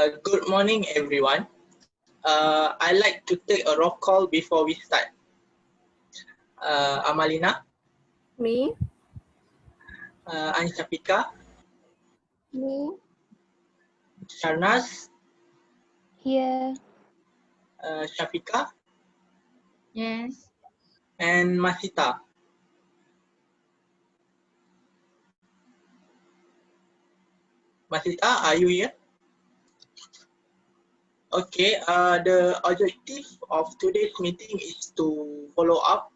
Good morning, everyone. I'd like to take a roll call before we start. Amalina, Me. Anshapika, Me. Sharnaz, Here. Shafika, Yes. and Masita. Masita, are you here? Okay, the objective of today's meeting is to follow up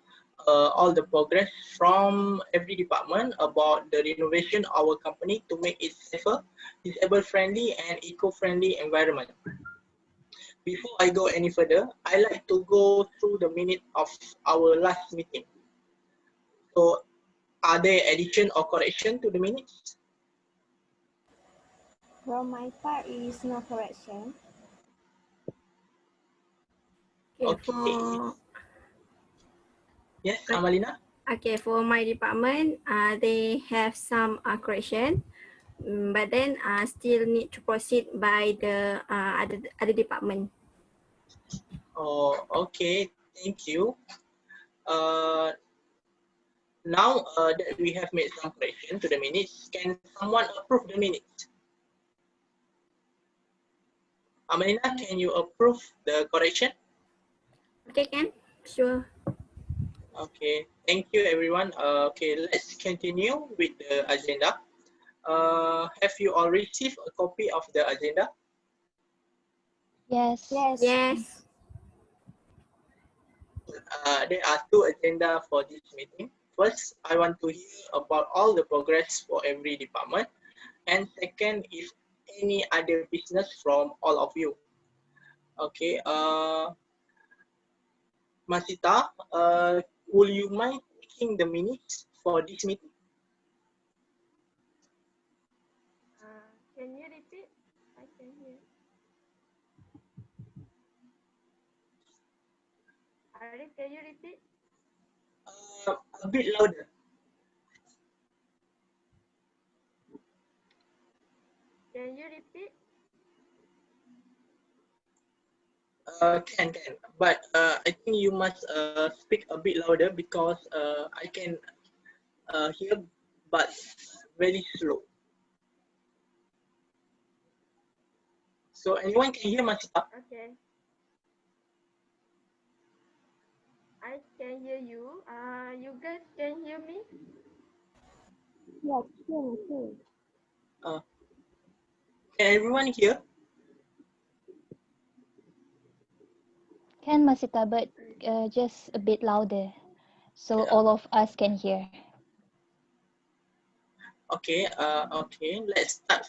all the progress from every department about the renovation of our company to make it safer, disabled-friendly, and eco-friendly environment. Before I go any further, I like to go through the minute of our last meeting. So, are there addition or correction to the minutes? From my part is no correction. Okay. Yes, Amalina? Okay, for my department, they have some correction, but then still need to proceed by the other department. Oh, okay. Thank you. Now that we have made some correction to the minutes, can someone approve the minutes? Amalina, can you approve the correction? Okay, can? Sure. Okay, thank you everyone. Okay, let's continue with the agenda. Have you all received a copy of the agenda? Yes. Yes. There are two agenda for this meeting. First, I want to hear about all the progress for every department. And second, if any other business from all of you. Okay, Masita, will you mind taking the minutes for this meeting? Can you repeat? I can hear. Arif, can you repeat? A bit louder. Can you repeat? Can, but I think you must speak a bit louder because I can hear, but very slow. So anyone can hear Masita? Okay. I can hear you. You guys can hear me? Yes, sure. Can everyone hear? Can Masita, but just a bit louder, so all of us can hear. Okay. Okay. Let's start.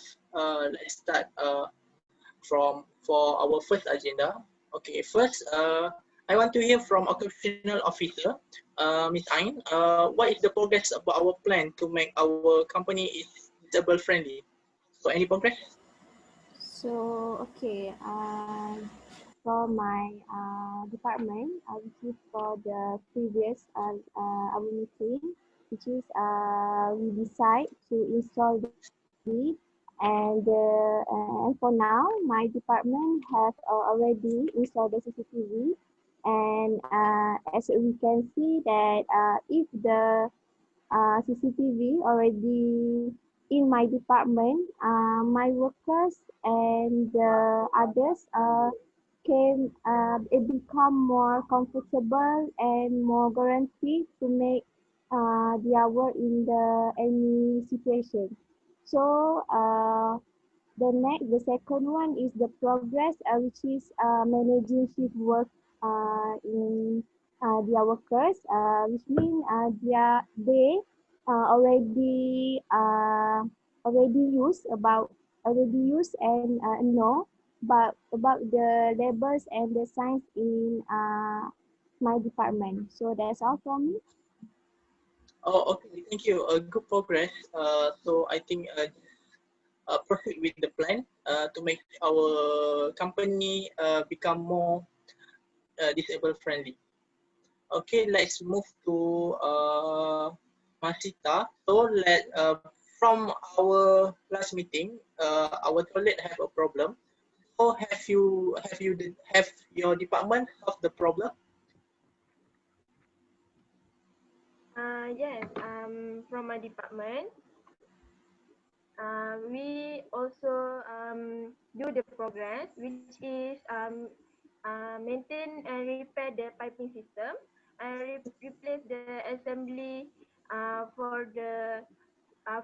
From for our first agenda. Okay. First, I want to hear from occupational officer, Ms. Ain. What is the progress about our plan to make our company is disable friendly? So any progress? So, okay, for my department, which is for the previous our meeting, which is we decide to install the CCTV, and for now, my department have already installed the CCTV, and as we can see that if the CCTV already in my department, my workers and the others can become more comfortable and more guaranteed to make their work in any situation. So the second one is the progress, which is managing shift work in their workers, which means they already use and know about the labels and the signs in my department. So that's all from me. Oh, okay. Thank you. Good progress. So I think proceed with the plan to make our company become more disabled friendly. Okay, let's move to Masita. So from our last meeting, our toilet have a problem. So So have your department solved the problem? Yes, from my department, we also do the progress, which is maintain and repair the piping system and replace the assembly for the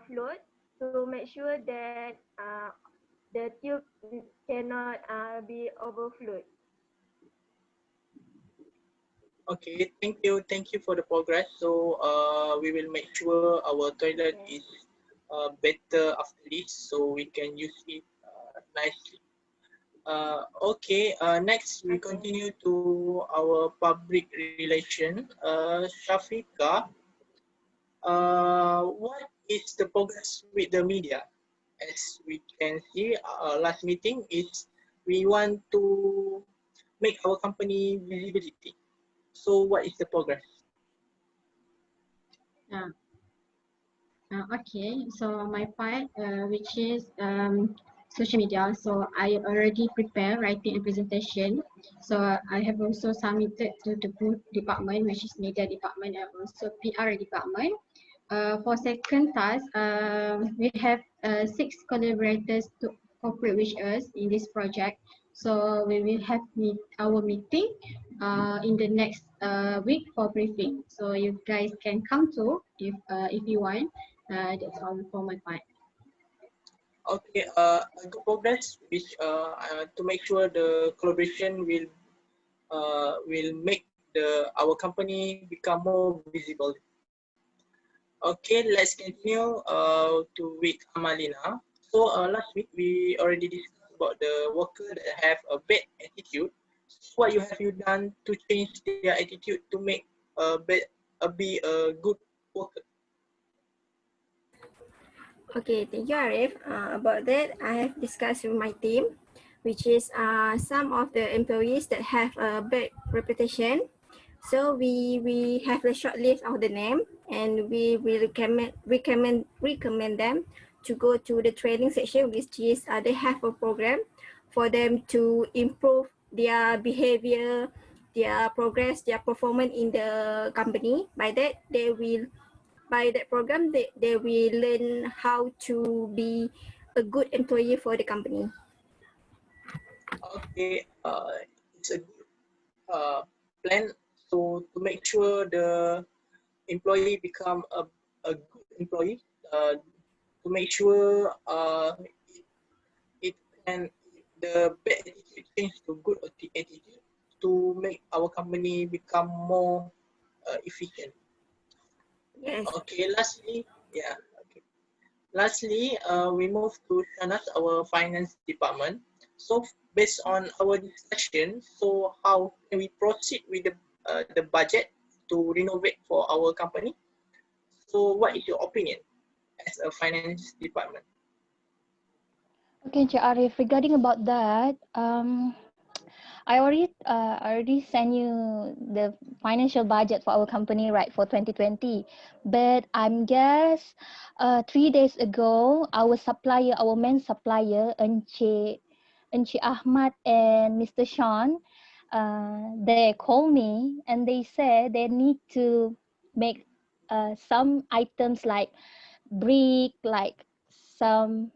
float to make sure that the tube cannot be overflowed. Okay, thank you for the progress. So we will make sure our toilet is better after this, so we can use it nicely. Okay, next we continue to our public relation. Shafika, what is the progress with the media? As we can see, last meeting is we want to make our company visibility. So what is the progress? Okay, so my part, which is social media, so I already prepare writing and presentation. So I have also submitted to the both department, which is media department and also PR department. For second task, we have 6 collaborators to cooperate with us in this project. So we will have our meeting in the next week for briefing. So you guys can come to if you want. That's all for my part. Okay, a good progress which to make sure the collaboration will make our company become more visible. Okay, let's continue with Amalina. So last week we already discussed about the worker that have a bad attitude. What have you done to change their attitude to make be a good worker? Okay, thank you, Arif. About that, I have discussed with my team, which is some of the employees that have a bad reputation. So we have a short list of the name, and we will recommend them to go to the training section, which is they have a program for them to improve their behavior, their progress, their performance in the company. By that program, they will learn how to be a good employee for the company. Okay, it's a good plan. So to make sure the employee become a good employee, to make sure it can the bad attitude change to good attitude to make our company become more efficient. Yes. Okay, lastly, yeah. Okay. Lastly, we move to Shanas, our finance department. So based on our discussion, so how can we proceed with the budget to renovate for our company? So what is your opinion as a finance department? Okay, Encik Arif, regarding about that, I already sent you the financial budget for our company, right, for 2020. But I'm guess 3 days ago, our main supplier, Encik Ahmad and Mr. Sean, they called me and they said they need to make some items like brick, like some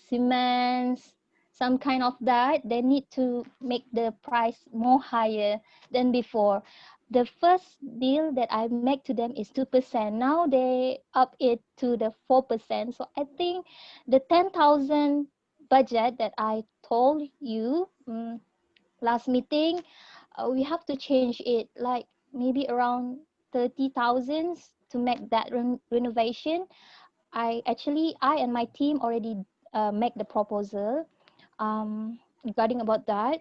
cements, some kind of that. They need to make the price more higher than before. The first deal that I make to them is 2%. Now they up it to the 4%. So I think the 10,000 budget that I told you last meeting, we have to change it like maybe around 30,000 to make that renovation. I and my team already make the proposal regarding about that.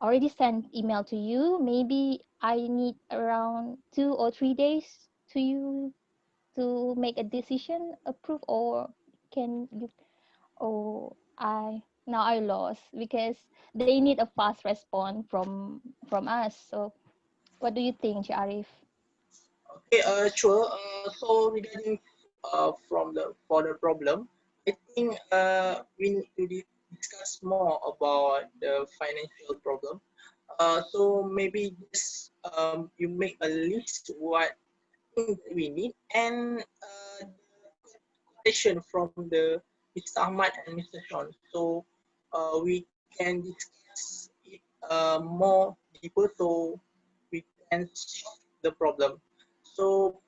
Already sent email to you. Maybe I need around 2 or 3 days to you to make a decision, approve, or can you? Or I lost because they need a fast response from us. So what do you think, Arif? Okay, sure. So regarding from the for the problem, I think we need to discuss more about the financial problem. So maybe just you make a list what things we need and quotation from the Mr. Ahmad and Mr. Sean. So we can discuss it more deeper so we can solve the problem. So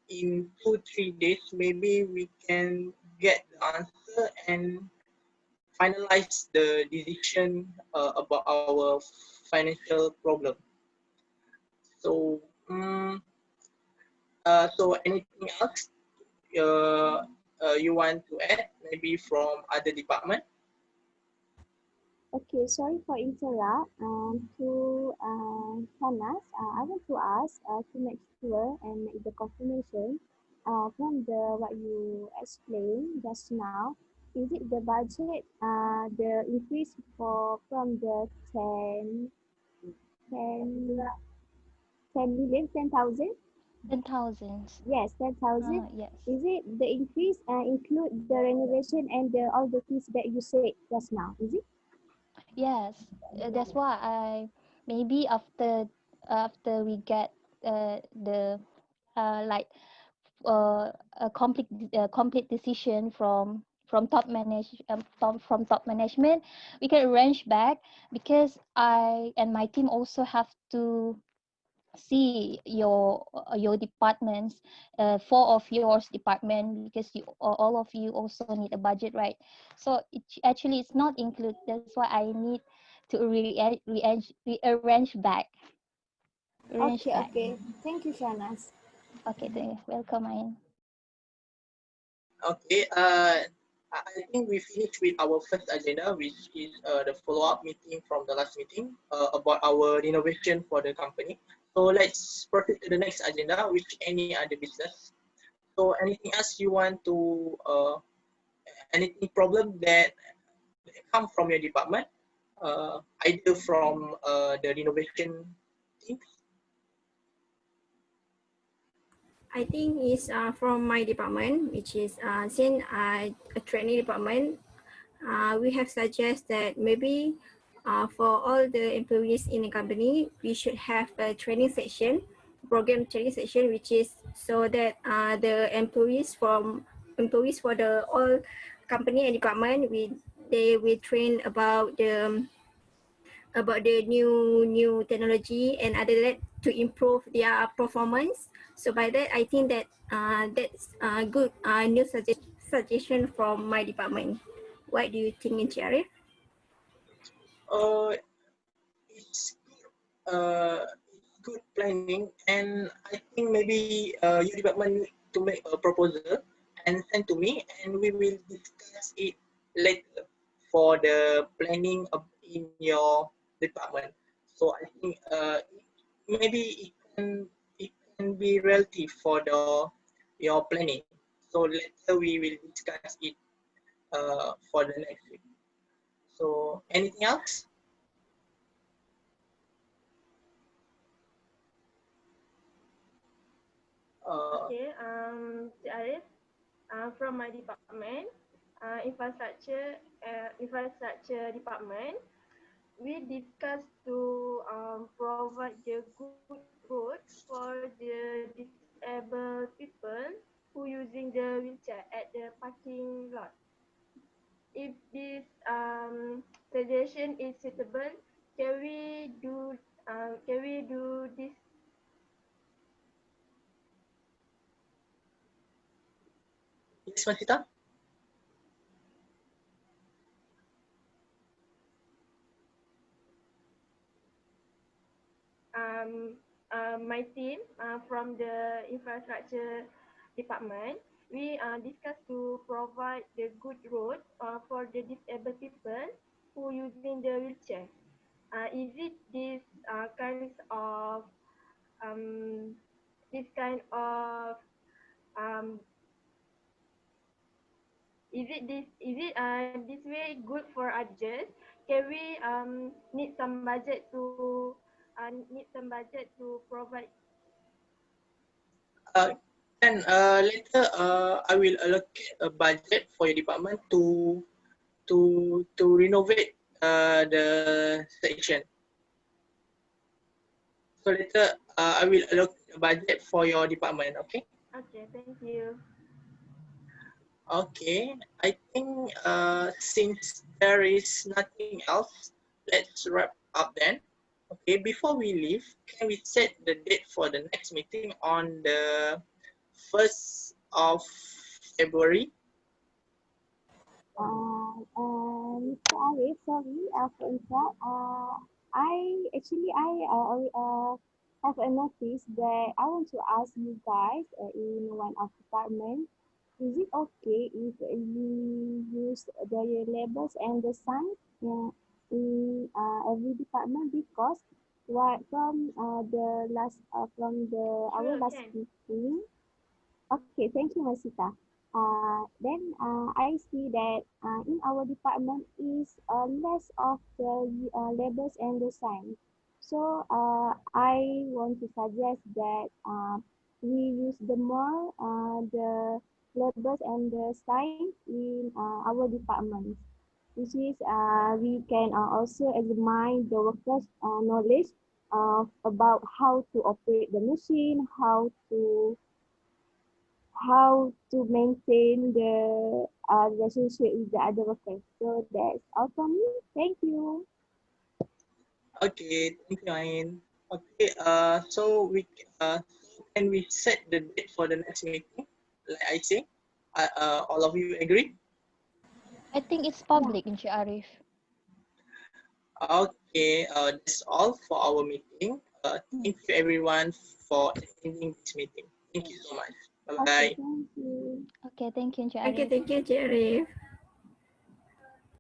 in 2-3 days, maybe we can get the answer and finalize the decision about our financial problem. So, so anything else you want to add, maybe from other department? Okay, sorry for interrupt. To Thanas, I want to ask to make sure and make the confirmation from the what you explained just now. Is it the budget the increase for from the 10, 10 million, 10,000? 10,000. Yes, 10,000. Yes. Is it the increase include the renovation and the all the things that you said just now? Is it? Yes, that's why I maybe after we get the like a complete decision from top management, we can arrange back, because I and my team also have to see your departments, four of yours department, because you all of you also need a budget, right? So it actually it's not included. That's why I need to rearrange back. Arrange Okay, back. okay. Thank you, Shanas. Okay, welcome, Ain. Okay, I think we finished with our first agenda, which is the follow-up meeting from the last meeting about our renovation for the company. So let's proceed to the next agenda, which any other business. So anything else you want to, anything problem that come from your department, either from the renovation team? I think it's from my department, which is since a training department, we have suggested that maybe for all the employees in the company, we should have a training section, program training section, which is so that the employees for the all company and department, they will train about the new technology and other that to improve their performance. So by that, I think that that's a good new suggestion from my department. What do you think, Encik Arif? Uh, it's good planning, and I think maybe your department need to make a proposal and send to me, and we will discuss it later for the planning in your department. So I think maybe it can be relative for the your planning. So later we will discuss it for the next week. So anything else? Okay, Arif, from my department, infrastructure department, we discussed to provide the good road for the disabled people who using the wheelchair at the parking lot. If this suggestion is suitable, can we do this? Yes, Masita? My team from the infrastructure department, we discussed to provide the good road for the disabled people who using the wheelchair. Is it this kinds of this kind of um, is it this way good for others? Can we need some budget to provide? Uh, and later I will allocate a budget for your department to to renovate the section. So later I will allocate a budget for your department. Okay. Okay, thank you. Okay. I think since there is nothing else, let's wrap up then. Okay. Before we leave, can we set the date for the next meeting on the 1st of February? Mr. Arif, sorry for interrupt. I have a notice that I want to ask you guys in one of department. Is it okay if we use the labels and the signs in every department? Because what from the last from the our Sure, last can. meeting. Okay, thank you, Masita. Then I see that in our department is less of the labels and the signs. So I want to suggest that we use the more the labels and the signs in our departments, which is we can also examine the workers' knowledge about how to operate the machine, how to maintain the relationship with the other workers. So that's all from me. Thank you. Okay, thank you, Ain. Okay, so can we set the date for the next meeting? Like I say, all of you agree? I think it's Yeah. public, Encik Arif. Okay, that's all for our meeting. Thank you everyone for attending this meeting. Thank you so much. Bye Okay, bye. thank you. Okay, thank you, Encik Arif. Thank you, Jerry.